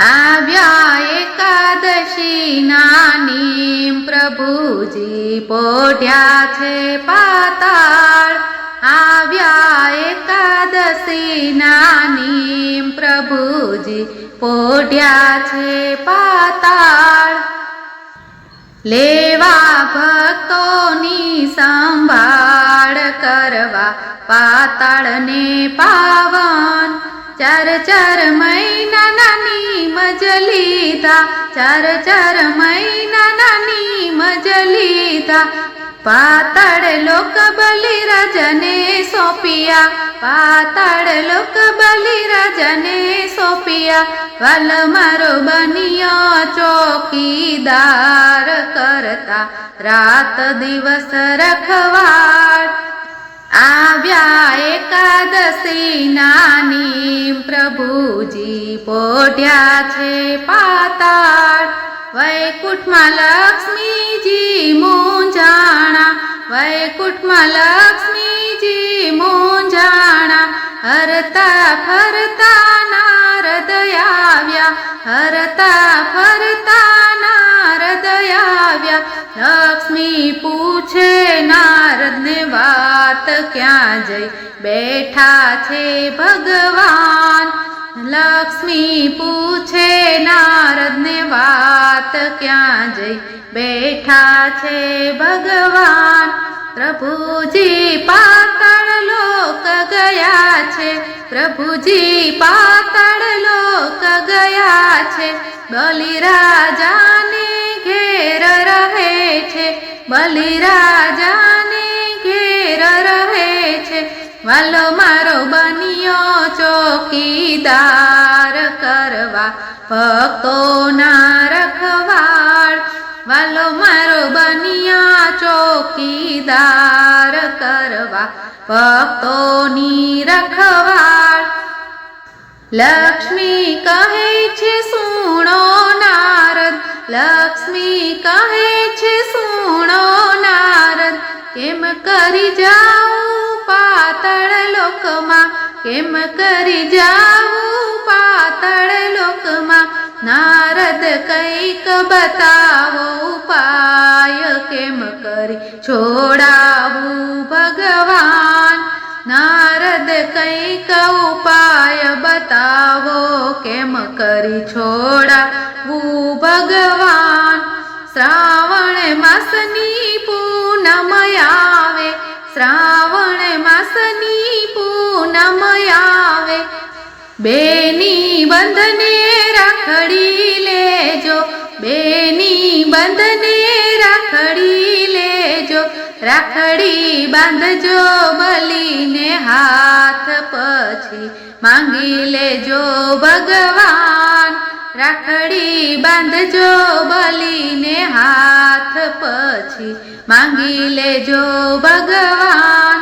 આવ્યા એકાદશીના નીમ પ્રભુજી પોઢ્યા છે પાતાળ. આવ્યા એકાદશીના નીમ પ્રભુજી પોઢ્યા છે પાતાળ. લેવા ભક્તોની સંભાળ કરવા પાતાળને પાવન. ચાર ચાર મહિનાના નીમ જ લીધા, ચાર ચાર મહિનાના નીમ જ લીધા. પાતાળ લોક બલિરાજને સોંપ્યા, પાતાળ લોક બલિરાજને સોંપ્યા. વાલ મારો બન્યો ચોકીદાર કરતા રાત દિવસ રખવાળ. આવ્યા એકાદશીના નીમ પ્રભુજી પોઢ્યા છે પાતાળ. વૈકુંઠમાં લક્ષ્મીજી મૂંઝાણા, વૈકુંઠમાં લક્ષ્મીજી મૂંઝાણા. હરતા ફરતા નારદ આવ્યા, હરતા ફરતા નારદ આવ્યા. લક્ષ્મી પૂછે નારદને વાત, ક્યાં જઈ બેઠા છે ભગવાન. લક્ષ્મી પૂછે નારદને વાત, ક્યાં જઈ બેઠા છે ભગવાન. પ્રભુજી પાતાળ લોક ગયા છે, પ્રભુજી પાતાળ લોક ગયા છે. બલિરાજાને ઘેર રહે છે, બલિરાજાને ઘેર રહે છે. વાલો મારો બન્યો ચોકીદાર કરવા ભક્તોના રખવાળ. વાલો મારો બન્યા ચોકીદાર કરવા ભક્તોની રખવાળ. લક્ષ્મી કહે છે સુણો નારદ, લક્ષ્મી કહે છે સુણો નારદ. કેમ કરી જાઉં પાતાળ લોકમાં, કેમ કરી જાઉં પાતાળ લોકમાં. નારદ કંઈક બતાવો ઉપાય, કેમ કરી છોડાવું ભગવાન. નારદ કંઈક ઉપાય બતાવો, કેમ કરી છોડાવું ભગવાન. શ્રાવણ માસની પૂનમ આવે, શ્રાવણ માસની પૂનમ આવે. બેની બંધને રાખડી લેજો, બેની બંધને રાખડી લેજો. રાખડી બાંધજો બલીને હાથ, પછી માંગી લેજો ભગવાન. રાખડી બાંધજો બલીને હાથ, પછી માંગી લેજો ભગવાન.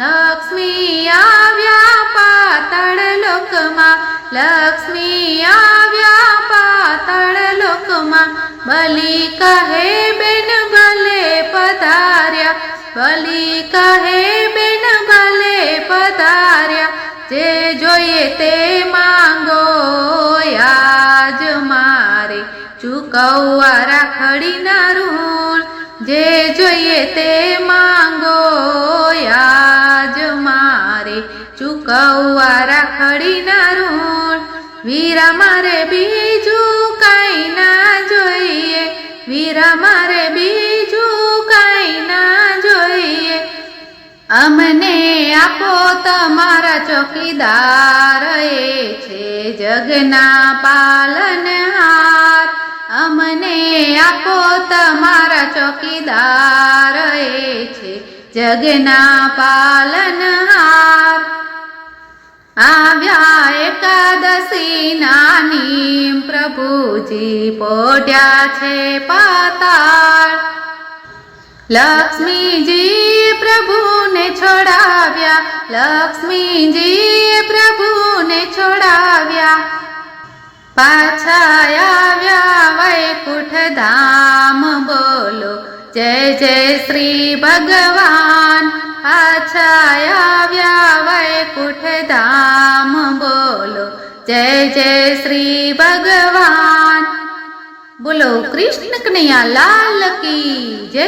લક્ષ્મી આવ્યા પાતાળ લોકમાં, લક્ષ્મી આવ્યા પાતાળ લોકમાં. બલી કહે બેન ભલે પધાર્યા, બલી કહે બેન ભલે પધાર્યા. જે જોઈએ તે માંગો આજ મારે ચૂકવવા રાખડીના ઋણ. જે જોઈએ તે માંગો આજ મારે ચૂકવવા રાખડીના ઋણ. વીરા મારે બીજું કાંઈ ના જોઈએ, વીરા મારે બીજું કાંઈ ના જોઈએ. અમને આપો તમારા ચોકીદાર, એ છે જગના પાલનહાર. અમને આપો તમારા ચોકીદાર, એ છે જગના પાલનહાર. આવ્યા એકાદશીના નીમ પ્રભુજી પોઢ્યા છે પાતાળ. લક્ષ્મીજી પ્રભુને છોડાવ્યા, લક્ષ્મીજી પ્રભુને છોડાવ્યા. પાછા આવ્યા વૈકુંઠ ધામ, બોલો જય જય શ્રી ભગવાન. પાછા આવ્યા જય જય શ્રી ભગવાન. બોલો કૃષ્ણ કનૈયા લાલ કી જય.